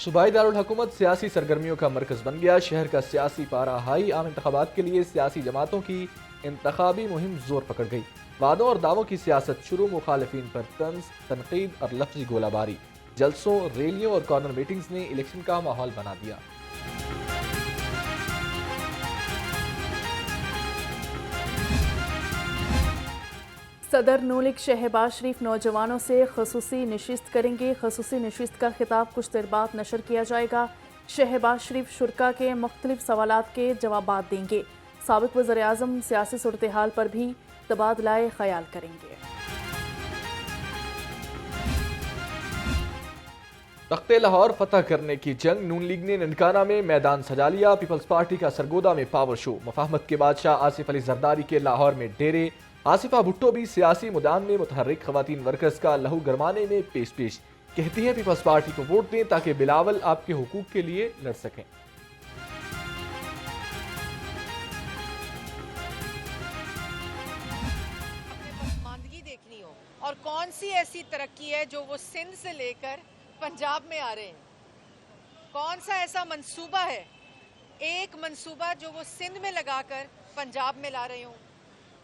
सूबाई दारुल हुकूमत सियासी सरगर्मियों का मरकज बन गया। शहर का सियासी पारा हाई। आम इंतखाबात के लिए सियासी जमातों की इंतखाबी मुहिम जोर पकड़ गई। वादों और दावों की सियासत शुरू। मुखालिफिन पर तंज, तनकीद और लफ्जी गोलाबारी। जलसों, रैलियों और कॉर्नर मीटिंग्स ने इलेक्शन का माहौल बना दिया। सदर नून लीग शहबाज शरीफ नौजवानों से खसूसी नशिस्त करेंगे। खसूसी नशिस्त का खिताब कुछ देर बाद नशर किया जाएगा। शहबाज शरीफ शुरका के मुख्तलिफ सवालात के जवाबात देंगे। साबिक वज़ीर आज़म सियासी सूरत हाल पर भी तबादलाए ख्याल करेंगे। तख्ते लाहौर फतह करने की जंग। नून लीग ने ननकाना में मैदान सजा लिया। पीपल्स पार्टी का सरगोदा में पावर शो। मफाहमत के बादशाह आसिफ अली जरदारी के लाहौर में डेरे। आसिफा भुट्टो भी सियासी मैदान में मुतहर्रिक खवातीन वर्कर्स का लहू गरमाने में पेश कहती हैं पीपल्स पार्टी को वोट दें ताकि बिलावल आपके हुकूक के लिए लड़ सकें। पसमानदगी देखनी हो और कौन सी ऐसी तरक्की है जो वो सिंध से लेकर पंजाब में आ रहे हैं। कौन सा ऐसा मंसूबा है, एक मंसूबा जो वो सिंध में लगाकर पंजाब में ला रहे हो।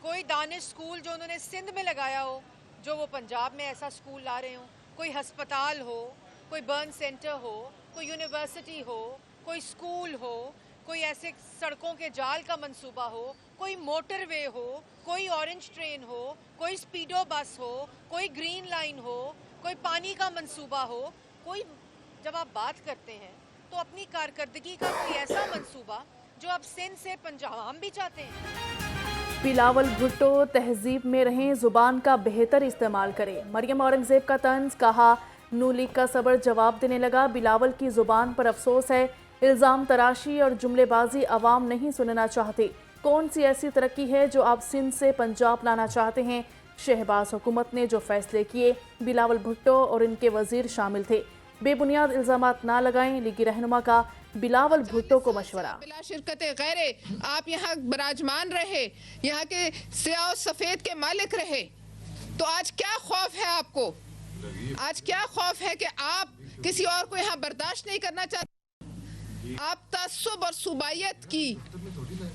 कोई दानिश स्कूल जो उन्होंने सिंध में लगाया हो जो वो पंजाब में ऐसा स्कूल ला रहे हो। कोई हस्पताल हो, कोई बर्न सेंटर हो, कोई यूनिवर्सिटी हो, कोई स्कूल हो, कोई ऐसे सड़कों के जाल का मंसूबा हो, कोई मोटरवे हो, कोई ऑरेंज ट्रेन हो, कोई स्पीडो बस हो, कोई ग्रीन लाइन हो, कोई पानी का मंसूबा हो। कोई जब आप बात करते हैं तो अपनी कारकर्दगी का कोई ऐसा मंसूबा जो आप सिंध से पंजाब, हम भी चाहते हैं। बिलावल भुट्टो तहजीब में रहें, जुबान का बेहतर इस्तेमाल करें। मरियम औरंगजेब का तंज, कहा नून लीग का सबर जवाब देने लगा। बिलावल की जुबान पर अफसोस है। इल्ज़ाम तराशी और जुमलेबाजी अवाम नहीं सुनना चाहते। कौन सी ऐसी तरक्की है जो आप सिंध से पंजाब लाना चाहते हैं। शहबाज हुकूमत ने जो फैसले किए, बिलावल भुट्टो और इनके वजीर शामिल थे। बेबुनियाद इल्ज़ामात ना लगाएं, लीगी रहनुमा का बिलावल भुट्टो को मशवरा। बिला शिरकत गैरे आप यहाँ बराजमान रहे, यहाँ के सियाह और सफेद के मालिक रहे, तो आज क्या खौफ है आपको? आज क्या खौफ है कि आप किसी और को यहाँ बर्दाश्त नहीं करना चाहते? आप तअस्सुब और सुबाइयत की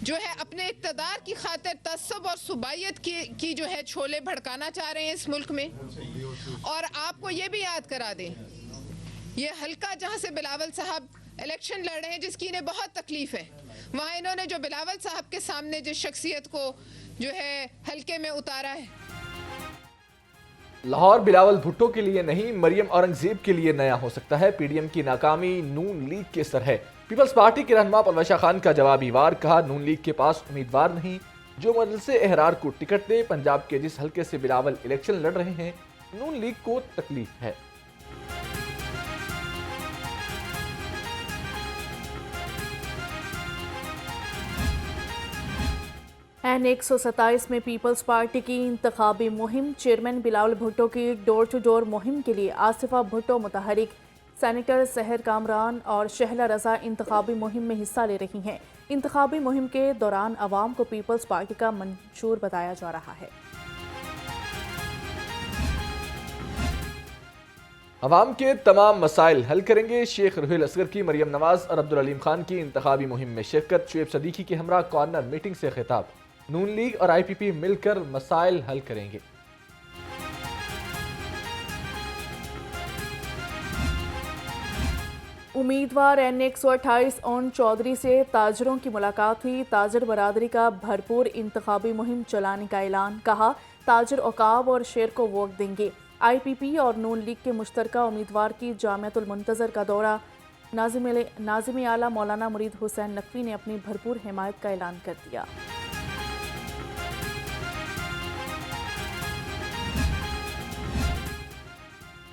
जो है अपने इक़्तिदार की खातिर तअस्सुब और सुबाइयत की जो है छोले भड़काना चाह रहे हैं इस मुल्क में। और आपको ये भी याद करा दें, ये हल्का जहाँ से बिलावल साहब इलेक्शन लड़ रहे हैं, जिसकी इन्हें बहुत तकलीफ है, वहाँ इन्होंने जो बिलावल साहब के सामने जिस शख्सियत को जो है हल्के में उतारा है। लाहौर बिलावल भुट्टो के लिए नहीं, मरियम औरंगजेब के लिए नया हो सकता है। पीडीएम की नाकामी नून लीग के सर है। पीपल्स पार्टी के रहनुमा परवेशा खान का जवाबी वार, कहा नून लीग के पास उम्मीदवार नहीं जो मजलिसे एहरार को टिकट दे। पंजाब के जिस हल्के से बिलावल इलेक्शन लड़ रहे हैं, नून लीग को तकलीफ है। N127 में पीपल्स पार्टी की इंतखाबी मुहिम। चेयरमैन बिलावल भुट्टो की डोर टू डोर मुहिम के लिए आसिफा भुट्टो मुतहरिक, सेनेटर सहर कामरान और शहला रजा इंतखाबी मुहिम में हिस्सा ले रही हैं। इंतखाबी मुहिम के दौरान अवाम को पीपल्स पार्टी का मंशूर बताया जा रहा है। अवाम के तमाम मसाइल हल करेंगे। शेख रुहुल असगर की मरियम नवाज और अब्दुल अलीम खान की इंतखाबी मुहिम में शिरकत। शुएब सदीकी के हमरा कॉर्नर मीटिंग से खिताब। नून लीग और IPP मिलकर मसाइल हल करेंगे। उम्मीदवार N128 ओन चौधरी से ताजरों की मुलाकात हुई। ताजर बरादरी का भरपूर इंतखाबी मुहिम चलाने का ऐलान, कहा ताजर औकाब और शेर को वोट देंगे। IPP और नून लीग के मुश्तरका उम्मीदवार की जामियातुल मुंतज़र का दौरा। नाज़िम आला मौलाना मुरीद हुसैन नकवी ने अपनी भरपूर हिमायत का ऐलान कर दिया।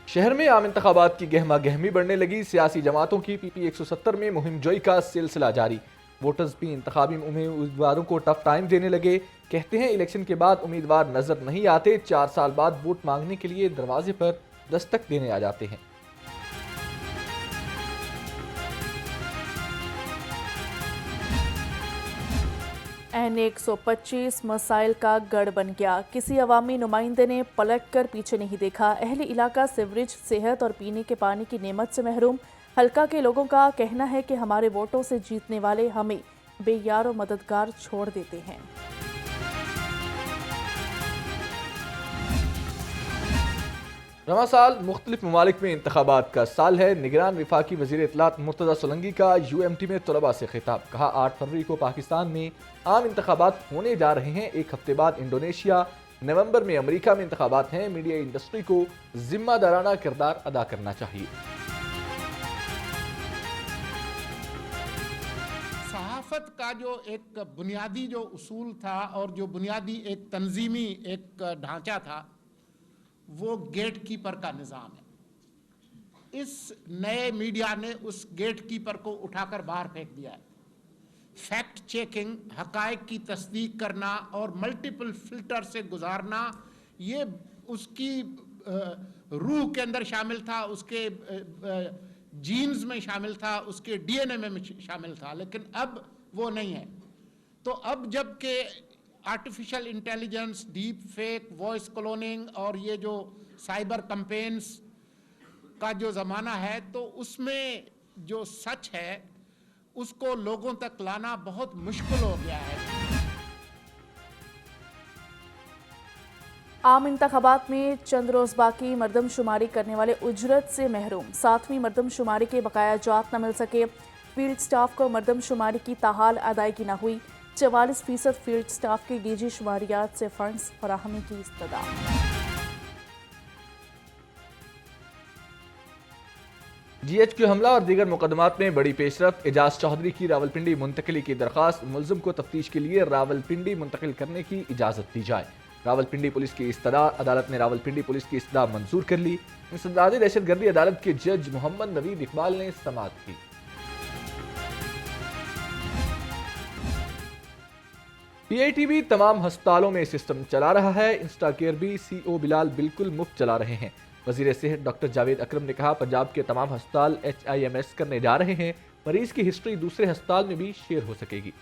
शहर में आम इंतखाबात की गहमा गहमी बढ़ने लगी। सियासी जमातों की PP 170 में मुहिम जोई का सिलसिला जारी। वोटर्स भी इंतखाबी उम्मीदवारों को टफ टाइम देने लगे। कहते हैं इलेक्शन के बाद उम्मीदवार नजर नहीं आते, 4 साल बाद वोट मांगने के लिए दरवाजे पर दस्तक देने आ जाते हैं। N125 मसाइल का गढ़ बन गया। किसी अवामी नुमाइंदे ने पलट कर पीछे नहीं देखा। अहले इलाका सिवरेज, सेहत और पीने के पानी की नेमत से महरूम। हल्का के लोगों का कहना है कि हमारे वोटों से जीतने वाले हमें बेयार और मददगार छोड़ देते हैं। रवां साल मुख्तलिफ ममालिक में इंतखाबात का साल है। निगरान वफाकी वज़ीर इत्तलात मुर्तज़ा सोलंकी का UMT में तलबा से खिताब। कहा 8 फरवरी को पाकिस्तान में आम इंतखाबात होने जा रहे हैं। एक हफ्ते बाद इंडोनेशिया, नवंबर में अमेरिका में इंतखाबात हैं। मीडिया इंडस्ट्री को जिम्मेदाराना किरदार अदा करना चाहिए। सहाफत का जो एक बुनियादी जो उसूल था और जो बुनियादी एक तंजीमी एक ढांचा था, वो गेट कीपर का निज़ाम है। इस नए मीडिया ने उस गेट कीपर को उठाकर बाहर फेंक दिया है। फैक्ट चेकिंग, हकायक की तस्दीक करना और मल्टीपल फिल्टर से गुजारना, ये उसकी रूह के अंदर शामिल था, उसके जीन्स में शामिल था, उसके DNA में शामिल था, लेकिन अब वो नहीं है। तो अब जबकि artificial intelligence, deep fake, voice cloning और ये जो साइबर कैंपेन्स का जो ज़माना है, तो उसमें जो सच है उसको लोगों तक लाना बहुत मुश्किल हो गया है। आम इंतखाबात में चंद रोज बाकी, मर्दमशुमारी करने वाले उजरत से महरूम। 7वीं मर्दमशुमारी के बकाया जात न मिल सके। फील्ड स्टाफ को मर्दमशुमारी की ताहाल अदायगी न हुई। 44% फील्ड स्टाफ की DG शुमारियात से फंड्स फराहमी की इस्तदा। GHQ हमला और दीगर मुकदमात में बड़ी पेशरफ। एजाज चौधरी की रावलपिंडी मुंतकिली की दरखास्त। मुलजिम को तफ्तीश के लिए रावलपिंडी मुंतकिल करने की इजाज़त दी जाए। रावलपिंडी पुलिस की इस्तदा। अदालत ने रावलपिंडी पुलिस की इस्तदा मंजूर कर ली। इंसदादी दहशतगर्दी अदालत के जज मोहम्मद नवीद इकबाल ने समाअत की। PITB तमाम हस्पतालों में सिस्टम चला रहा है। इंस्टा केयर भी CO बिलाल बिल्कुल मुफ्त चला रहे हैं। वजीर सेहत डॉक्टर जावेद अकरम ने कहा पंजाब के तमाम अस्पताल HIMS करने जा रहे हैं। मरीज की हिस्ट्री दूसरे अस्पताल में भी शेयर हो सकेगी।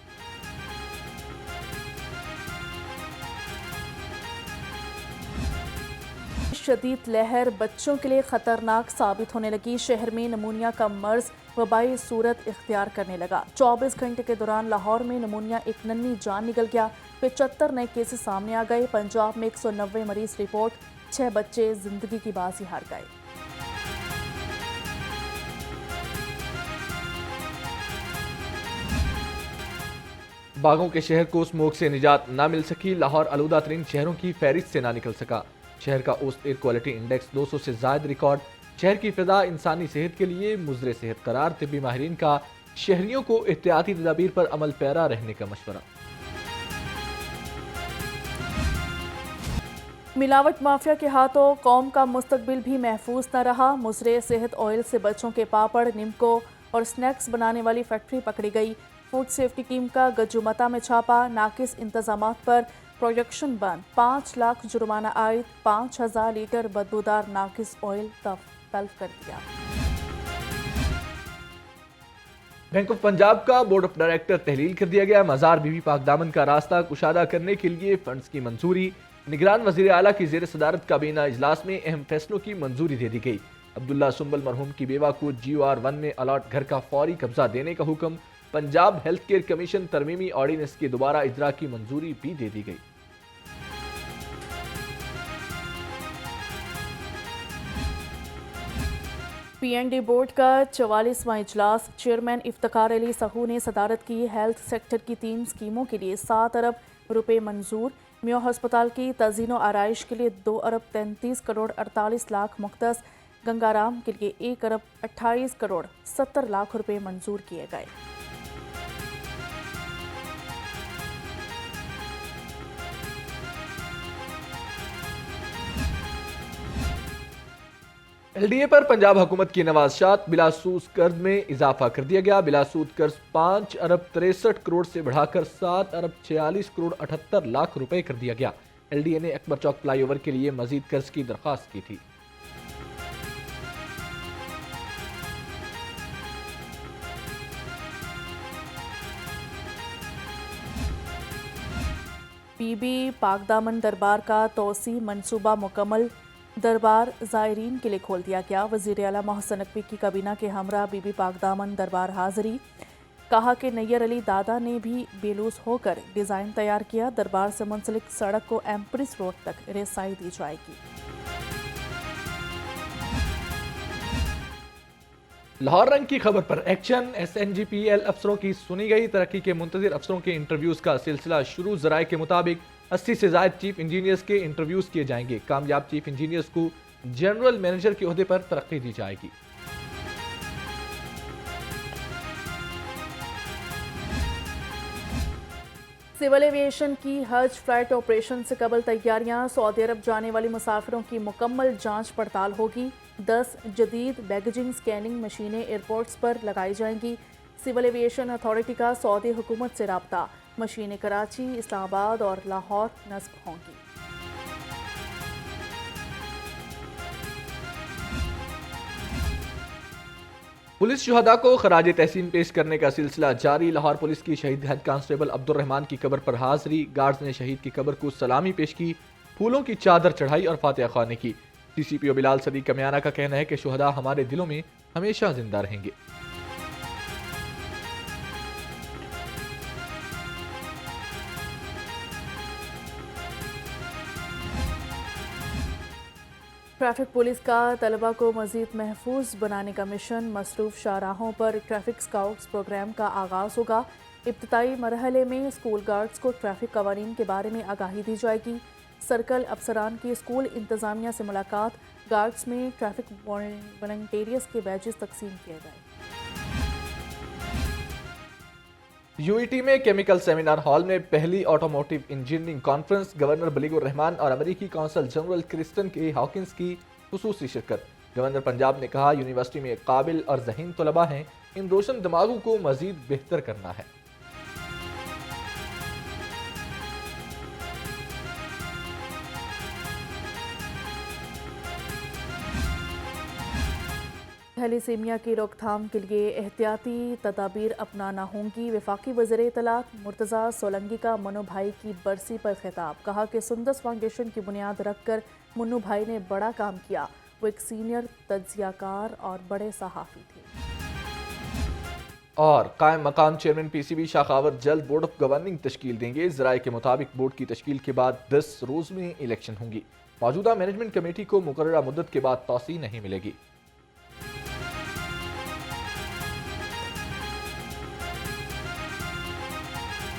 शदीद लहर बच्चों के लिए खतरनाक साबित होने लगी। शहर में नमूनिया का मर्ज वबाई सूरत इख्तियार करने लगा। 24 घंटे के दौरान लाहौर में नमूनिया एक नन्ही जान निकल गया। 75 नए केसेस सामने आ गए। पंजाब में 190 मरीज रिपोर्ट। 6 बच्चे जिंदगी की बाजी हार गए। बागों के शहर को स्मोक से निजात ना मिल सकी। लाहौर आलूदा तरीन शहरों की फहरिस्त से ना निकल सका। शहर का औसत एयर क्वालिटी इंडेक्स 200 से ज़ायद रिकॉर्ड। शहर की फिजा इंसानी सेहत के लिए मुज़र सेहत करार। तिब्बी माहिरीन का शहरियों को एहतियाती तदाबीर पर अमल पैरा रहने का मशवरा। मिलावट माफिया के हाथों कौम का मुस्तकबिल भी महफूज न रहा। मुज़र सेहत ऑयल से बच्चों के पापड़, निमको और स्नैक्स बनाने वाली फैक्ट्री पकड़ी गई। फूड सेफ्टी टीम का गजुमता में छापा। नाकिस इंतजामात पर प्रोडक्शन बंद। 5 लाख जुर्माना आयद। 5000 लीटर बदबूदार नाकिस ऑयल तल्फ कर दिया। बैंक ऑफ पंजाब का बोर्ड ऑफ डायरेक्टर तहलील कर दिया गया। मज़ार बीबी पाक दामन का रास्ता कुशादा करने के लिए फंड्स की मंजूरी। निगरान वज़ीर आला की ज़ेर सदारत काबीना इजलास में अहम फैसलों की मंजूरी दे दी गई। अब्दुल्ला सुंबल मरहूम की बेवा को GOR 1 में अलॉट घर का फौरी कब्जा देने का हुक्म। पंजाब हेल्थ केयर कमीशन तरमीमी ऑर्डिनेंस की दोबारा इजरा की मंजूरी भी दे दी गई। PND बोर्ड का 44वां इजलास। चेयरमैन इफ्तिकार अली सहू ने सदारत की। हेल्थ सेक्टर की 3 स्कीमों के लिए 7 अरब रुपए मंजूर। मियो हस्पताल की तज़ीनो आराइश के लिए 2 अरब 33 करोड़ 48 लाख मुख्तस। गंगाराम के लिए 1 अरब 28 करोड़ 70 लाख रुपए मंजूर किए गए। LDA पर पंजाब हुकूमत की नवाज़शात। बिलासूद कर्ज में इजाफा कर दिया गया। बिलासूद कर्ज 5 अरब 63 करोड़ से बढ़ाकर 7 अरब 46 करोड़ 78 लाख रुपए कर दिया गया। LDA ने अकबर चौक फ्लाईओवर के लिए मजीद कर्ज की दरख्वास्त की थी। PB पाकदामन दरबार का तोसी मंसूबा मुकम्मल। دربار زائرین کے لیے کھول دیا گیا۔ وزیر اعلیٰ محسن نقوی کی کابینہ کے ہمراہ بی بی پاک دامن دربار حاضری۔ کہا کہ نیئر علی دادا نے بھی بیلوس ہو کر ڈیزائن تیار کیا۔ دربار سے منسلک سڑک کو ایمپریس روڈ تک رسائی دی جائے گی۔ لاہور رنگ کی خبر پر action. S N G P L افسروں کی سنی گئی۔ ترقی کے منتظر افسروں کے انٹرویوز کا سلسلہ شروع۔ ذرائع کے مطابق 80 سے زائد چیف انجینئرز کے انٹرویوز کیے جائیں گے۔ کامیاب چیف انجینئرز کو جنرل مینیجر کے عہدے پر ترقی دی جائے گی۔ سول ایویشن کی حج فلائٹ آپریشن سے قبل تیاریاں۔ سعودی عرب جانے والی مسافروں کی مکمل جانچ پڑتال ہوگی۔ 10 جدید بیگیجنگ سکیننگ مشینیں ایئرپورٹس پر لگائی جائیں گی۔ سول ایویشن اتھارٹی کا سعودی حکومت سے رابطہ۔ مشینیں کراچی، اسلام آباد اور لاہور نصب ہوں گی۔ پولیس شہداء کو خراج تحسین پیش کرنے کا سلسلہ جاری۔ لاہور پولیس کی شہید ہیڈ کانسٹیبل عبد الرحمان کی قبر پر حاضری۔ گارڈز نے شہید کی قبر کو سلامی پیش کی، پھولوں کی چادر چڑھائی اور فاتحہ خوانی کی۔ ڈی سی پی او بلال صدیق کمیانہ کا کہنا ہے کہ شہداء ہمارے دلوں میں ہمیشہ زندہ رہیں گے۔ ٹریفک پولیس کا طلبہ کو مزید محفوظ بنانے کا مشن۔ مصروف شاہراہوں پر ٹریفک سکاؤٹس پروگرام کا آغاز ہوگا۔ ابتدائی مرحلے میں اسکول گارڈز کو ٹریفک قوانین کے بارے میں آگاہی دی جائے گی۔ سرکل افسران کی اسکول انتظامیہ سے ملاقات۔ گارڈز میں ٹریفک والنٹیئرز کے بیجز تقسیم کیے گئے۔ یو ای ٹی میں کیمیکل سیمینار ہال میں پہلی آٹوموٹیو انجینئرنگ کانفرنس۔ گورنر بلیگ الرحمان اور امریکی کونسل جنرل کرسٹن کے ہاکنز کی خصوصی شرکت۔ گورنر پنجاب نے کہا یونیورسٹی میں قابل اور ذہین طلباء ہیں، ان روشن دماغوں کو مزید بہتر کرنا ہے۔ تھیلیسیمیا کی روک تھام کے لیے احتیاطی تدابیر اپنانا ہوں گی۔ وفاقی وزیر اطلاعات مرتضیٰ سولنگی کا منو بھائی کی برسی پر خطاب۔ کہا کہ سندس فاؤنڈیشن کی بنیاد رکھ کر منو بھائی نے بڑا کام کیا۔ وہ ایک سینئر تجزیہ کار اور بڑے صحافی تھے۔ اور قائم مقام چیئرمین پی سی بی شاخاوت جلد بورڈ آف گورننگ تشکیل دیں گے۔ ذرائع کے مطابق بورڈ کی تشکیل کے بعد 10 روز میں الیکشن ہوں گی۔ موجودہ مینجمنٹ کمیٹی کو مقررہ مدت کے بعد توسیع نہیں ملے گی۔